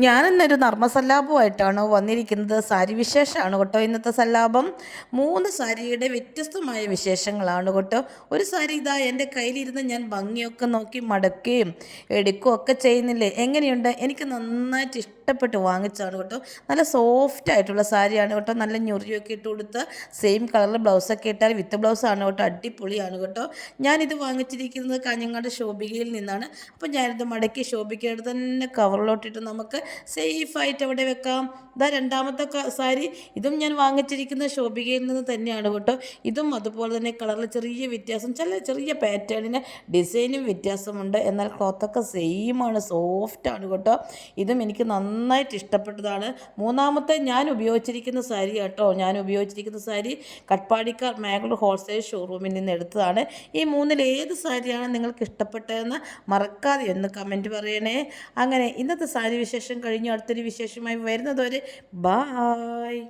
ഞാനിന്നൊരു നർമ്മസല്ലാപമായിട്ടാണ് വന്നിരിക്കുന്നത്. സാരി വിശേഷമാണ് കേട്ടോ ഇന്നത്തെ സല്ലാപം. 3 സാരിയുടെ വ്യത്യസ്തമായ വിശേഷങ്ങളാണ് കേട്ടോ. ഒരു സാരി ഇതാ എൻ്റെ കയ്യിലിരുന്ന് ഞാൻ ഭംഗിയൊക്കെ നോക്കി മടക്കുകയും എടുക്കുകയും ഒക്കെ ചെയ്യുന്നില്ലേ, എങ്ങനെയുണ്ട്? എനിക്ക് നന്നായിട്ട് ഇഷ്ടപ്പെട്ട് വാങ്ങിച്ചാണ് കേട്ടോ. നല്ല സോഫ്റ്റ് ആയിട്ടുള്ള സാരിയാണ് കേട്ടോ. നല്ല ഞൊറിയൊക്കെ ഇട്ട് കൊടുത്ത് സെയിം കളറിൽ ബ്ലൗസൊക്കെ ഇട്ടാൽ വിത്ത് ബ്ലൗസാണ് കേട്ടോ. അടിപൊളിയാണ് കേട്ടോ. ഞാനിത് വാങ്ങിച്ചിരിക്കുന്നത് കാഞ്ഞങ്ങാട് ശോഭികയിൽ നിന്നാണ്. അപ്പോൾ ഞാനിത് മടക്കി ശോഭിക്കയുടെ തന്നെ കവറിലോട്ടിട്ട് നമുക്ക് സേഫായിട്ട് അവിടെ വെക്കാം. ഇതാ രണ്ടാമത്തെ സാരി. ഇതും ഞാൻ വാങ്ങിച്ചിരിക്കുന്ന ശോഭികയിൽ നിന്ന് തന്നെയാണ് കേട്ടോ. ഇതും അതുപോലെ തന്നെ കളറിൽ ചെറിയ വ്യത്യാസം, ചെറിയ പാറ്റേണിന് ഡിസൈനും വ്യത്യാസമുണ്ട്. എന്നാൽ ക്ലോത്തൊക്കെ സെയിമാണ്, സോഫ്റ്റാണ് കേട്ടോ. ഇതും എനിക്ക് നന്നായിട്ട് ഇഷ്ടപ്പെട്ടതാണ്. മൂന്നാമത്തെ ഞാൻ ഉപയോഗിച്ചിരിക്കുന്ന സാരി കേട്ടോ. ഞാൻ ഉപയോഗിച്ചിരിക്കുന്ന സാരി കട്പാടിക്കാർ മാംഗ്ലൂർ ഹോൾസെയിൽ ഷോറൂമിൽ നിന്ന് എടുത്തതാണ്. ഈ മൂന്നിൽ ഏത് സാരിയാണ് നിങ്ങൾക്ക് ഇഷ്ടപ്പെട്ടതെന്ന് മറക്കാതെ ഒന്ന് കമൻറ്റ് പറയണേ. അങ്ങനെ ഇന്നത്തെ സാരി വിശേഷം കഴിഞ്ഞു. അടുത്തൊരു വിശേഷമായി വരുന്നതുവരെ ബായ്.